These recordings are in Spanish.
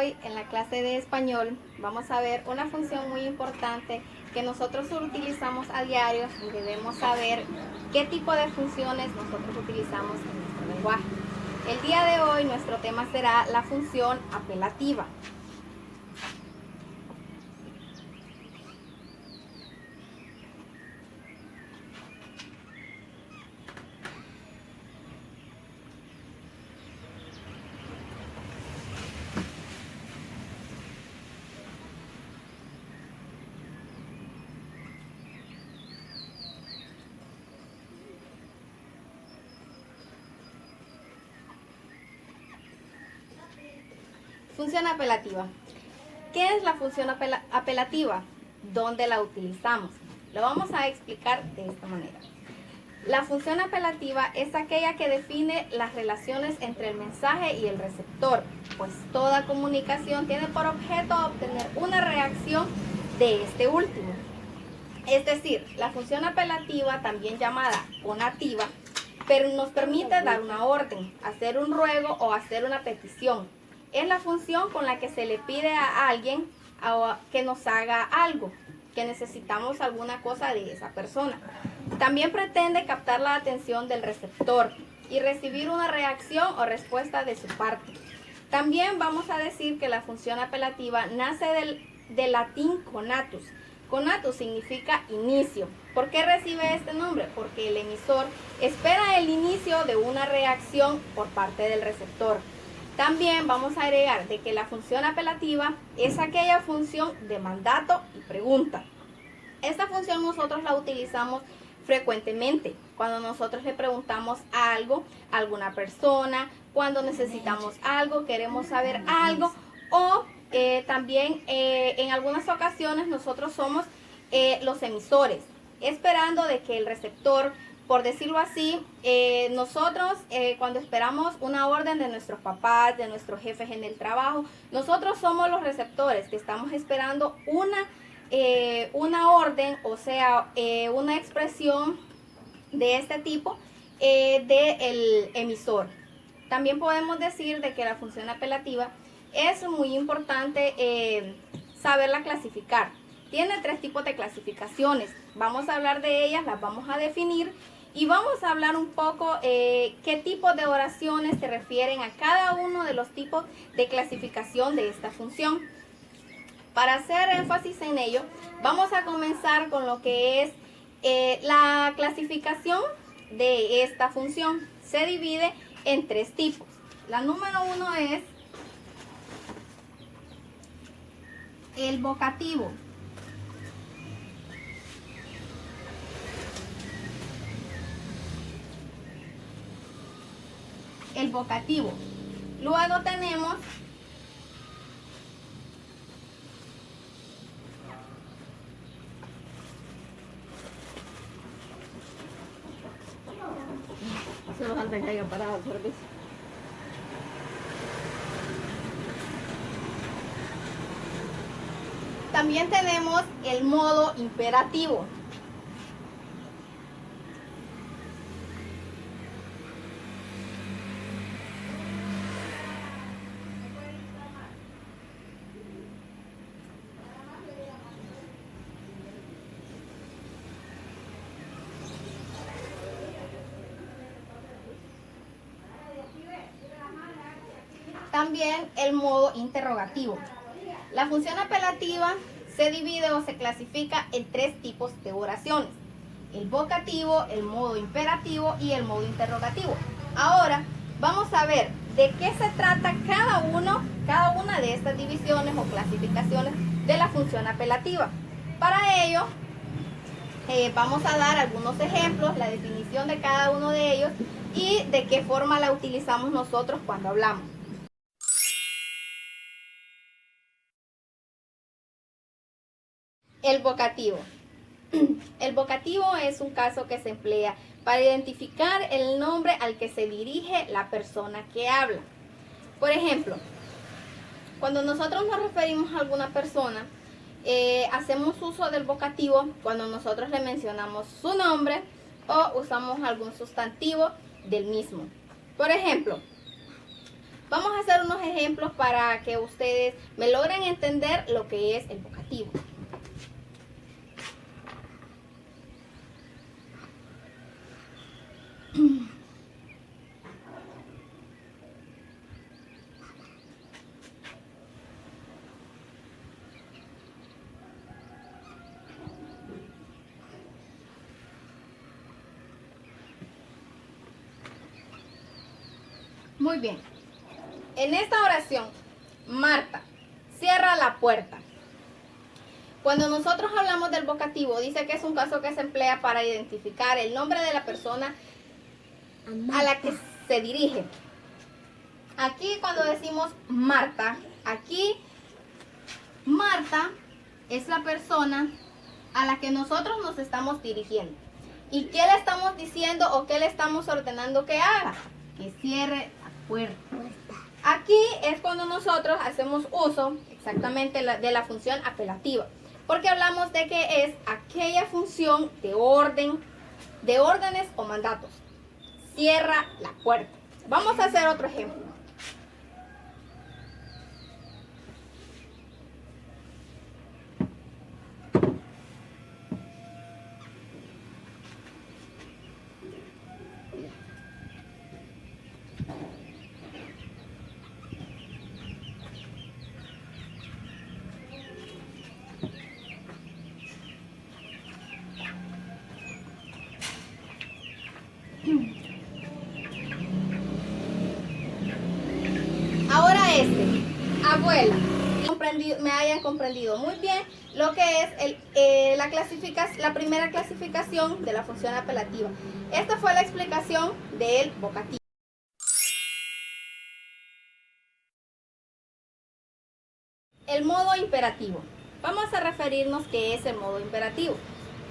hoy en la clase de español vamos a ver una función muy importante que nosotros utilizamos a diario y debemos saber qué tipo de funciones nosotros utilizamos en nuestro lenguaje. El día de hoy nuestro tema será la función apelativa. Función apelativa. ¿Qué es la función apelativa? ¿Dónde la utilizamos? Lo vamos a explicar de esta manera. La función apelativa es aquella que define las relaciones entre el mensaje y el receptor, pues toda comunicación tiene por objeto obtener una reacción de este último. Es decir, la función apelativa, también llamada conativa, pero nos permite dar una orden, hacer un ruego o hacer una petición. Es la función con la que se le pide a alguien que nos haga algo, que necesitamos alguna cosa de esa persona. También pretende captar la atención del receptor y recibir una reacción o respuesta de su parte. También vamos a decir que la función apelativa nace del latín conatus. Conatus significa inicio. ¿Por qué recibe este nombre? Porque el emisor espera el inicio de una reacción por parte del receptor. También vamos a agregar de que la función apelativa es aquella función de mandato y pregunta. Esta función nosotros la utilizamos frecuentemente cuando nosotros le preguntamos algo a alguna persona, cuando necesitamos algo, queremos saber algo, o también en algunas ocasiones nosotros somos los emisores, esperando de que el receptor, por decirlo así, nosotros cuando esperamos una orden de nuestros papás, de nuestros jefes en el trabajo, nosotros somos los receptores que estamos esperando una orden, o sea, una expresión de este tipo del emisor. También podemos decir de que la función apelativa es muy importante saberla clasificar. Tiene 3 tipos de clasificaciones. Vamos a hablar de ellas, las vamos a definir y vamos a hablar un poco qué tipo de oraciones se refieren a cada uno de los tipos de clasificación de esta función. Para hacer énfasis en ello, vamos a comenzar con lo que es la clasificación de esta función. Se divide en 3 tipos. La número 1 es el vocativo. El vocativo. Luego tenemos solo falta que haya parado el servicio. También tenemos el modo imperativo. También el modo interrogativo. La función apelativa se divide o se clasifica en 3 tipos de oraciones: el vocativo, el modo imperativo y el modo interrogativo. Ahora vamos a ver de qué se trata cada una de estas divisiones o clasificaciones de la función apelativa. Para ello vamos a dar algunos ejemplos, la definición de cada uno de ellos y de qué forma la utilizamos nosotros cuando hablamos. El vocativo. El vocativo es un caso que se emplea para identificar el nombre al que se dirige la persona que habla. Por ejemplo, cuando nosotros nos referimos a alguna persona, hacemos uso del vocativo cuando nosotros le mencionamos su nombre o usamos algún sustantivo del mismo. Por ejemplo, Vamos a hacer unos ejemplos para que ustedes me logren entender lo que es el vocativo. Muy bien. En esta oración, Marta, cierra la puerta. Cuando nosotros hablamos del vocativo, dice que es un caso que se emplea para identificar el nombre de la persona a la que se dirige. Aquí cuando decimos Marta, aquí Marta es la persona a la que nosotros nos estamos dirigiendo. ¿Y qué le estamos diciendo o qué le estamos ordenando que haga? Que cierre la puerta. Aquí es cuando nosotros hacemos uso exactamente de la función apelativa, porque hablamos de que es aquella función de orden, de órdenes o mandatos. Cierra la puerta. Vamos a hacer otro ejemplo. Ahora abuela, me hayan comprendido muy bien lo que es la primera clasificación de la función apelativa. Esta fue la explicación del vocativo. El modo imperativo. Vamos a referirnos qué es el modo imperativo.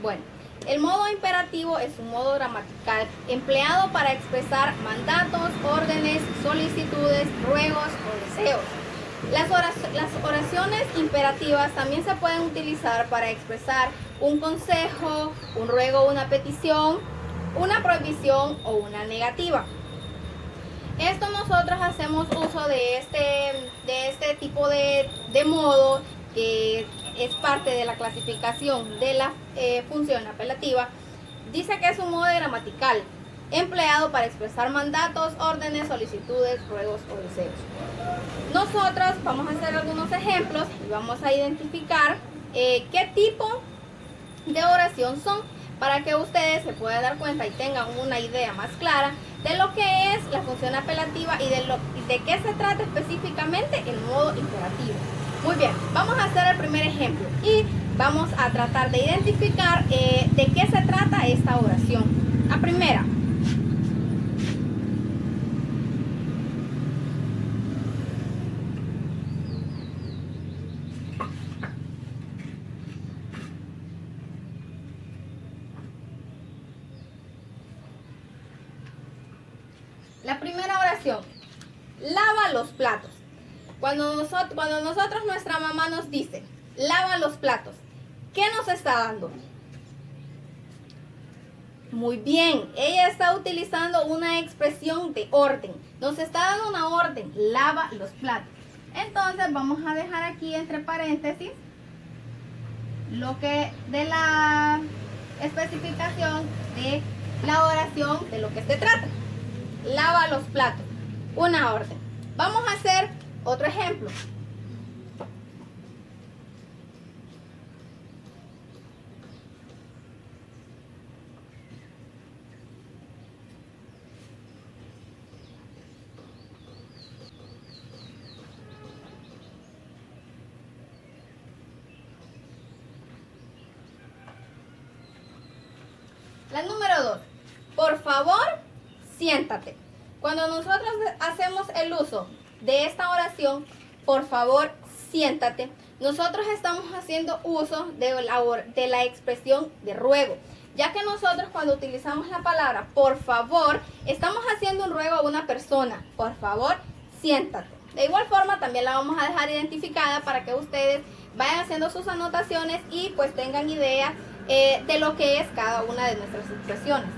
Bueno, el modo imperativo es un modo gramatical empleado para expresar mandatos, órdenes, solicitudes, ruegos o deseos. Las oraciones imperativas también se pueden utilizar para expresar un consejo, un ruego, una petición, una prohibición o una negativa. Esto nosotros hacemos uso de este tipo de modo que es parte de la clasificación de la función apelativa. Dice que es un modo gramatical empleado para expresar mandatos, órdenes, solicitudes, ruegos o deseos. Nosotros vamos a hacer algunos ejemplos y vamos a identificar qué tipo de oración son, para que ustedes se puedan dar cuenta y tengan una idea más clara de lo que es la función apelativa y de qué se trata específicamente el modo imperativo. Muy bien, vamos a hacer el primer ejemplo y vamos a tratar de identificar de qué se trata esta oración. La primera. La primera oración, lava los platos. Cuando nosotros nuestra mamá nos dice, lava los platos, ¿qué nos está dando? Muy bien, ella está utilizando una expresión de orden. Nos está dando una orden, lava los platos. Entonces vamos a dejar aquí entre paréntesis lo que de la especificación de la oración de lo que se trata. Lava los platos, una orden. Vamos a hacer otro ejemplo. La número 2. Por favor, siéntate. Cuando nosotros hacemos el uso de esta oración, por favor, siéntate, nosotros estamos haciendo uso de la expresión de ruego, ya que nosotros cuando utilizamos la palabra por favor, estamos haciendo un ruego a una persona. Por favor, siéntate. De igual forma, también la vamos a dejar identificada para que ustedes vayan haciendo sus anotaciones y pues tengan idea de lo que es cada una de nuestras expresiones.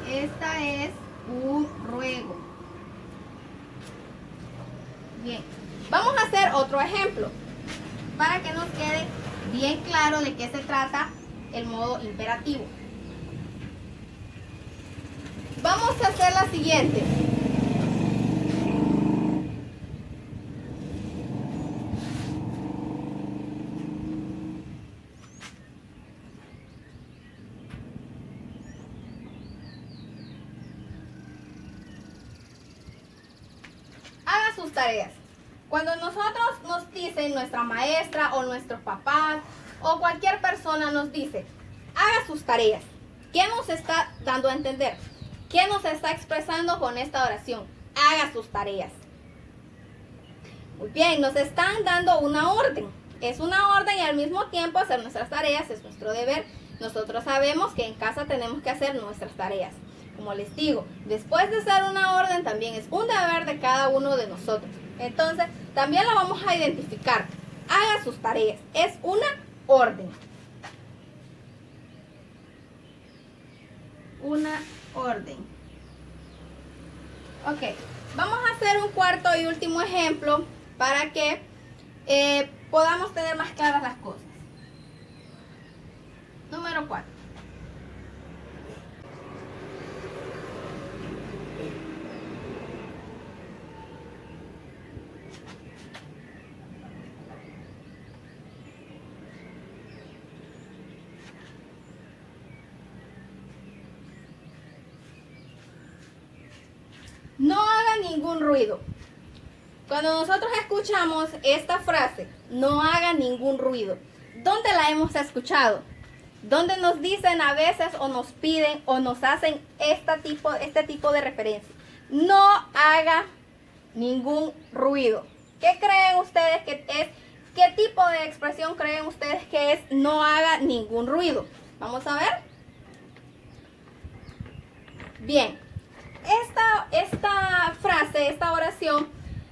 Esta es un ruego. Bien, vamos a hacer otro ejemplo para que nos quede bien claro de qué se trata el modo imperativo. Vamos a hacer la siguiente. Haga sus tareas. Cuando nosotros nos dicen nuestra maestra o nuestros papás o cualquier persona nos dice, haga sus tareas, ¿qué nos está dando a entender? ¿Qué nos está expresando con esta oración? Haga sus tareas. Muy bien, nos están dando una orden. Es una orden y al mismo tiempo hacer nuestras tareas es nuestro deber. Nosotros sabemos que en casa tenemos que hacer nuestras tareas. Como les digo, después de hacer una orden también es un deber de cada uno de nosotros. Entonces, también la vamos a identificar. Haga sus tareas. Es una orden. Una orden. Ok, vamos a hacer un cuarto y último ejemplo para que podamos tener más claras las cosas. Número 4. No haga ningún ruido. Cuando nosotros escuchamos esta frase, no haga ningún ruido, ¿dónde la hemos escuchado? ¿Dónde nos dicen a veces o nos piden o nos hacen este tipo de referencia? No haga ningún ruido. ¿Qué creen ustedes que es? ¿Qué tipo de expresión creen ustedes que es no haga ningún ruido? Vamos a ver. Bien. Esta frase, esta oración,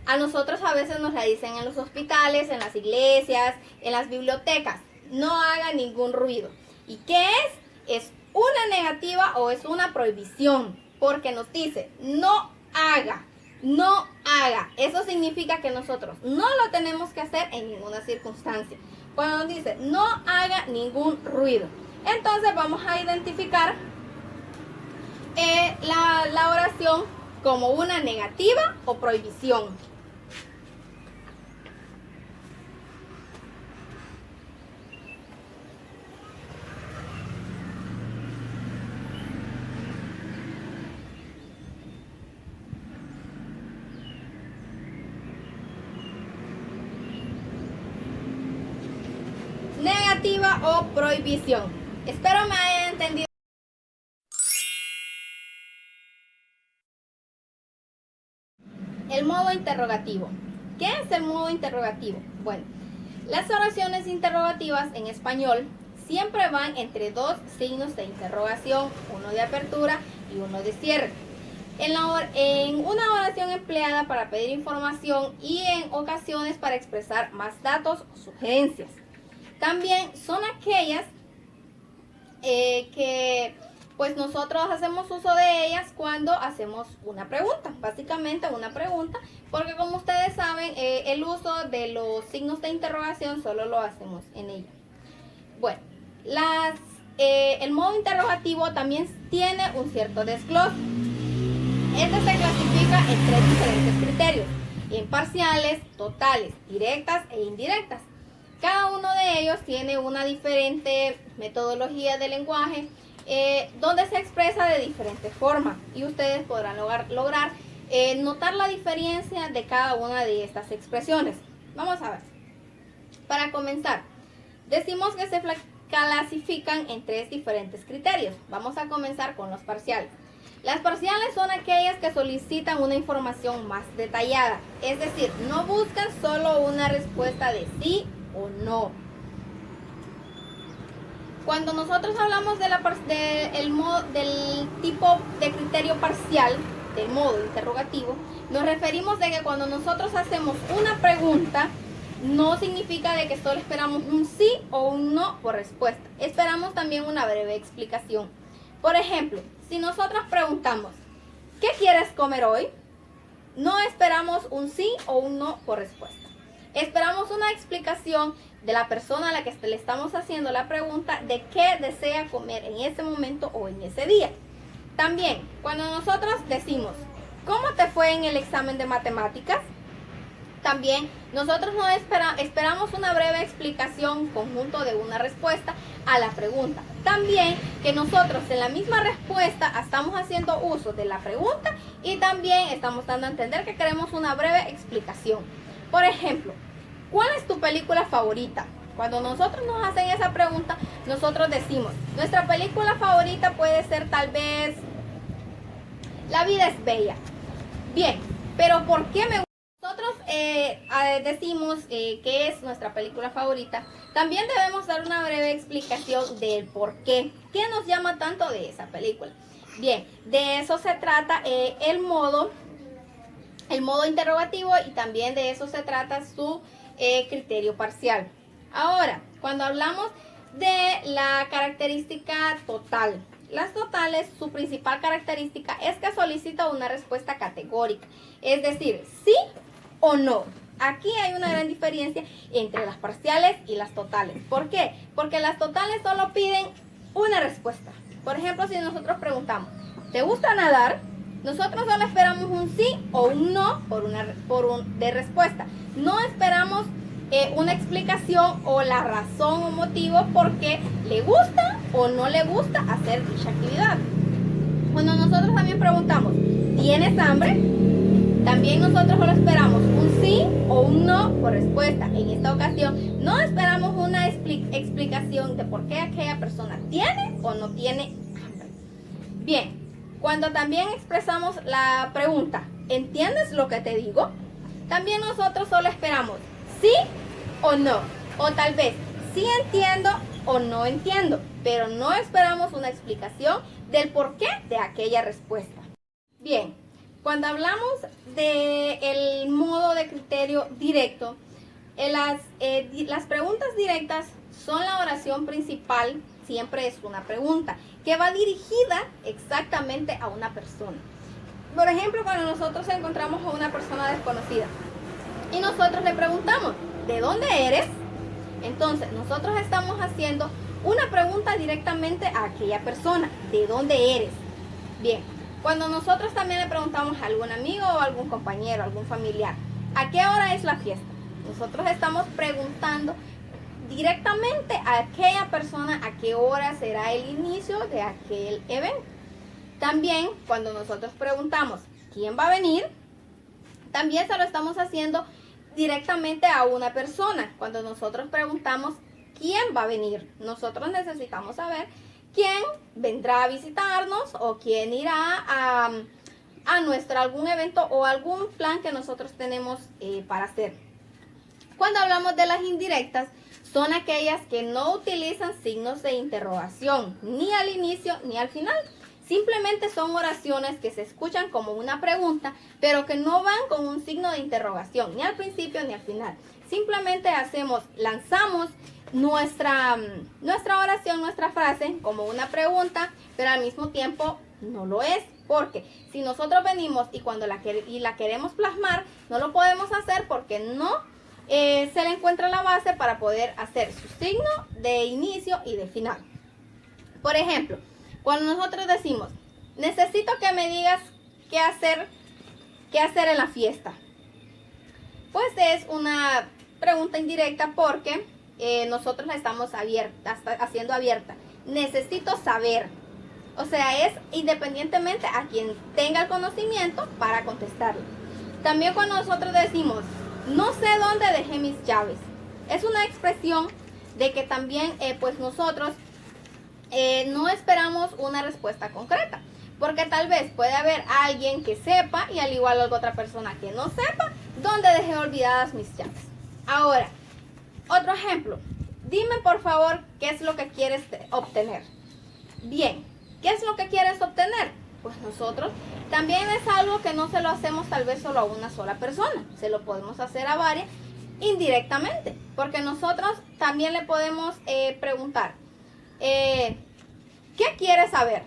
a nosotros a veces nos la dicen en los hospitales, en las iglesias, en las bibliotecas. No haga ningún ruido. ¿Y qué es? Es una negativa o es una prohibición, porque nos dice no haga, no haga. Eso significa que nosotros no lo tenemos que hacer en ninguna circunstancia. Cuando nos dice no haga ningún ruido, entonces vamos a identificar la oración como una negativa o prohibición. Negativa o prohibición. Espero me hayan entendido. El modo interrogativo. ¿Qué es el modo interrogativo? Bueno, las oraciones interrogativas en español siempre van entre dos signos de interrogación, uno de apertura y uno de cierre. En una oración empleada para pedir información y en ocasiones para expresar más datos o sugerencias. También son aquellas que pues nosotros hacemos uso de ellas cuando hacemos una pregunta, básicamente una pregunta, porque como ustedes saben, el uso de los signos de interrogación solo lo hacemos en ella. Bueno, el modo interrogativo también tiene un cierto desglose. Este se clasifica en tres diferentes criterios: imparciales, totales, directas e indirectas. Cada uno de ellos tiene una diferente metodología de lenguaje donde se expresa de diferentes formas y ustedes podrán lograr notar la diferencia de cada una de estas expresiones. Vamos a ver. Para comenzar, decimos que se clasifican en tres diferentes criterios. Vamos a comenzar con los parciales. Las parciales son aquellas que solicitan una información más detallada, es decir, no buscan solo una respuesta de sí o no. Cuando nosotros hablamos del tipo de criterio parcial, del modo interrogativo, nos referimos de que cuando nosotros hacemos una pregunta, no significa de que solo esperamos un sí o un no por respuesta. Esperamos también una breve explicación. Por ejemplo, si nosotros preguntamos, ¿qué quieres comer hoy? No esperamos un sí o un no por respuesta. Esperamos una explicación de la persona a la que le estamos haciendo la pregunta de qué desea comer en ese momento o en ese día. También, cuando nosotros decimos, ¿cómo te fue en el examen de matemáticas? También nosotros no esperamos una breve explicación conjunto de una respuesta a la pregunta. También que nosotros en la misma respuesta estamos haciendo uso de la pregunta y también estamos dando a entender que queremos una breve explicación. Por ejemplo, ¿cuál es tu película favorita? Cuando nosotros nos hacen esa pregunta, nosotros decimos, nuestra película favorita puede ser tal vez La vida es bella. Bien, pero ¿por qué me gusta? Nosotros decimos que es nuestra película favorita. También debemos dar una breve explicación del por qué. ¿Qué nos llama tanto de esa película? Bien, de eso se trata el modo interrogativo y también de eso se trata su criterio parcial. Ahora, cuando hablamos de la característica total, las totales, su principal característica es que solicita una respuesta categórica, es decir, sí o no. Aquí hay una gran diferencia entre las parciales y las totales. ¿Por qué? Porque las totales solo piden una respuesta. Por ejemplo, si nosotros preguntamos, ¿te gusta nadar? Nosotros solo esperamos un sí o un no de respuesta. No esperamos una explicación o la razón o motivo por qué le gusta o no le gusta hacer dicha actividad. Cuando nosotros también preguntamos, ¿tienes hambre? También nosotros solo esperamos un sí o un no por respuesta. En esta ocasión no esperamos una explicación de por qué aquella persona tiene o no tiene hambre. Bien, cuando también expresamos la pregunta, ¿entiendes lo que te digo? También nosotros solo esperamos sí o no, o tal vez sí entiendo o no entiendo, pero no esperamos una explicación del porqué de aquella respuesta. Bien, cuando hablamos del modo de criterio directo, las preguntas directas son la oración principal, siempre es una pregunta que va dirigida exactamente a una persona. Por ejemplo, cuando nosotros encontramos a una persona desconocida y nosotros le preguntamos, ¿de dónde eres? Entonces, nosotros estamos haciendo una pregunta directamente a aquella persona, ¿de dónde eres? Bien, cuando nosotros también le preguntamos a algún amigo o algún compañero, algún familiar, ¿a qué hora es la fiesta? Nosotros estamos preguntando directamente a aquella persona a qué hora será el inicio de aquel evento. También cuando nosotros preguntamos quién va a venir, también se lo estamos haciendo directamente a una persona. Cuando nosotros preguntamos quién va a venir, nosotros necesitamos saber quién vendrá a visitarnos o quién irá a algún evento o algún plan que nosotros tenemos para hacer. Cuando hablamos de las indirectas, son aquellas que no utilizan signos de interrogación, ni al inicio ni al final. Simplemente son oraciones que se escuchan como una pregunta, pero que no van con un signo de interrogación, ni al principio ni al final. Simplemente lanzamos nuestra oración, nuestra frase como una pregunta, pero al mismo tiempo no lo es. Porque si nosotros venimos y cuando la queremos plasmar, no lo podemos hacer porque no se le encuentra la base para poder hacer su signo de inicio y de final. Por ejemplo, cuando nosotros decimos, necesito que me digas qué hacer en la fiesta, pues es una pregunta indirecta porque nosotros la estamos haciendo abierta. Necesito saber. O sea, es independientemente a quien tenga el conocimiento para contestarle. También cuando nosotros decimos, no sé dónde dejé mis llaves, es una expresión de que también pues nosotros no esperamos una respuesta concreta, porque tal vez puede haber alguien que sepa y al igual otra persona que no sepa dónde dejé olvidadas mis llaves. Ahora, otro ejemplo, dime por favor qué es lo que quieres obtener. Bien, ¿qué es lo que quieres obtener? Pues nosotros también es algo que no se lo hacemos tal vez solo a una sola persona, se lo podemos hacer a varias indirectamente, porque nosotros también le podemos preguntar, ¿qué quieres saber?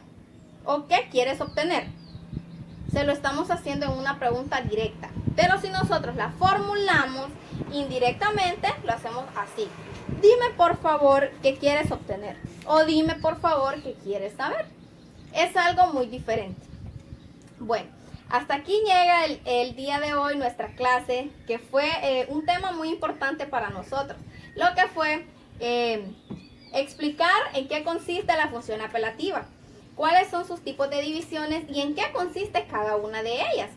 ¿O qué quieres obtener? se lo estamos haciendo en una pregunta directa. Pero si nosotros la formulamos indirectamente, lo hacemos así. Dime por favor qué quieres obtener. O dime por favor qué quieres saber. Es algo muy diferente. Bueno, hasta aquí llega el día de hoy nuestra clase, que fue un tema muy importante para nosotros. Lo que fue explicar en qué consiste la función apelativa, cuáles son sus tipos de divisiones y en qué consiste cada una de ellas,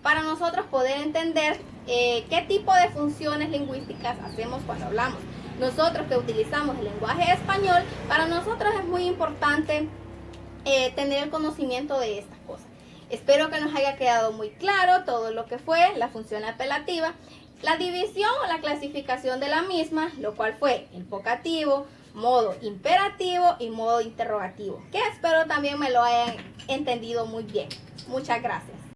para nosotros poder entender qué tipo de funciones lingüísticas hacemos cuando hablamos. Nosotros que utilizamos el lenguaje español, para nosotros es muy importante tener el conocimiento de estas cosas. Espero que nos haya quedado muy claro todo lo que fue la función apelativa, la división o la clasificación de la misma, lo cual fue el vocativo, modo imperativo y modo interrogativo, que espero también me lo hayan entendido muy bien. Muchas gracias.